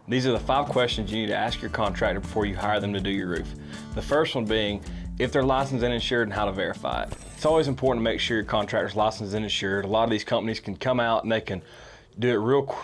These are the 5 questions you need to ask your contractor before you hire them to do your roof. The first one being if they're licensed and insured and how to verify it. It's always important to make sure your contractor's licensed and insured. A lot of these companies can come out and they can do it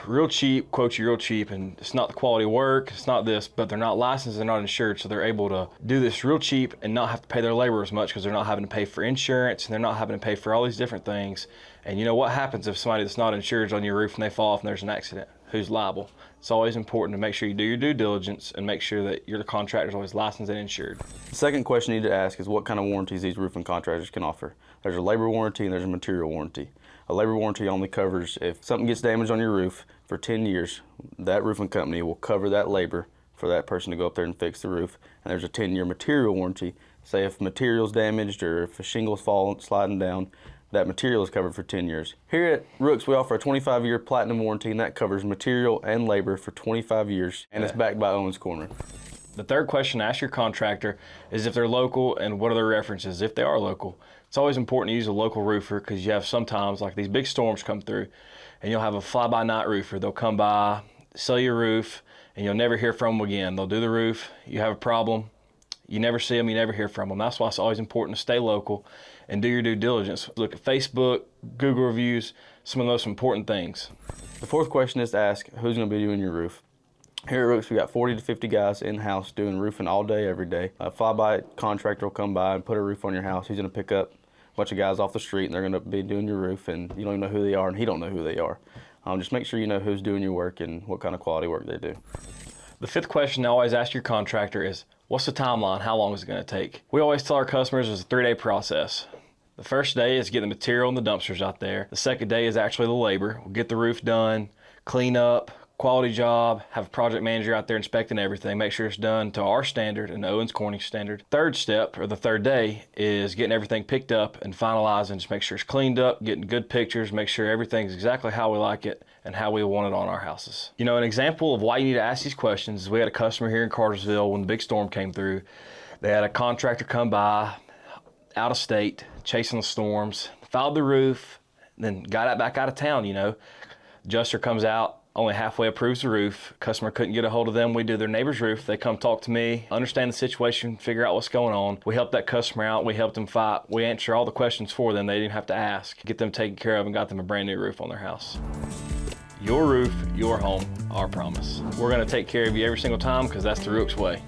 real cheap, quote you real cheap, and it's not the quality work, it's not this, but they're not licensed, they're not insured, so they're able to do this real cheap and not have to pay their labor as much because they're not having to pay for insurance and they're not having to pay for all these different things. And you know what happens if somebody that's not insured is on your roof and they fall off and there's an accident? Who's liable? It's always important to make sure you do your due diligence and make sure that your contractor is always licensed and insured. The second question you need to ask is what kind of warranties these roofing contractors can offer. There's a labor warranty and there's a material warranty. A labor warranty only covers if something gets damaged on your roof for 10 years, that roofing company will cover that labor for that person to go up there and fix the roof. And there's a 10-year material warranty. Say if material's damaged or if a shingle's falling, sliding down, that material is covered for 10 years. Here at Rooks, we offer a 25-year platinum warranty, and that covers material and labor for 25 years, and it's backed by Owens Corning. The third question to ask your contractor is if they're local and what are their references if they are local. It's always important to use a local roofer because you have sometimes like these big storms come through and you'll have a fly-by-night roofer. They'll come by, sell your roof, and you'll never hear from them again. They'll do the roof, you have a problem, you never see them, you never hear from them. That's why it's always important to stay local and do your due diligence. Look at Facebook, Google reviews, some of the most important things. The fourth question is to ask who's going to be doing your roof. Here at Rooks, we got 40 to 50 guys in-house doing roofing all day, every day. A fly-by contractor will come by and put a roof on your house. He's going to pick up a bunch of guys off the street and they're going to be doing your roof, and you don't even know who they are and he don't know who they are. Just make sure you know who's doing your work and what kind of quality work they do. The fifth question I always ask your contractor is, what's the timeline? How long is it going to take? We always tell our customers it's a 3-day process. The first day is getting the material and the dumpsters out there. The second day is actually the labor. We'll get the roof done, clean up, quality job, have a project manager out there inspecting everything, make sure it's done to our standard and the Owens Corning standard. Third step, or the third day, is getting everything picked up and finalizing, just make sure it's cleaned up, getting good pictures, make sure everything's exactly how we like it and how we want it on our houses. You know, an example of why you need to ask these questions is we had a customer here in Cartersville when the big storm came through. They had a contractor come by, out of state, chasing the storms, filed the roof, then got it back out of town, you know. Adjuster comes out, only halfway approves the roof. Customer couldn't get a hold of them. We do their neighbor's roof. They come talk to me, understand the situation, figure out what's going on. We help that customer out. We help them fight. We answer all the questions for them. They didn't have to ask. Get them taken care of and got them a brand new roof on their house. Your roof, your home, our promise. We're gonna take care of you every single time because that's the Rooks way.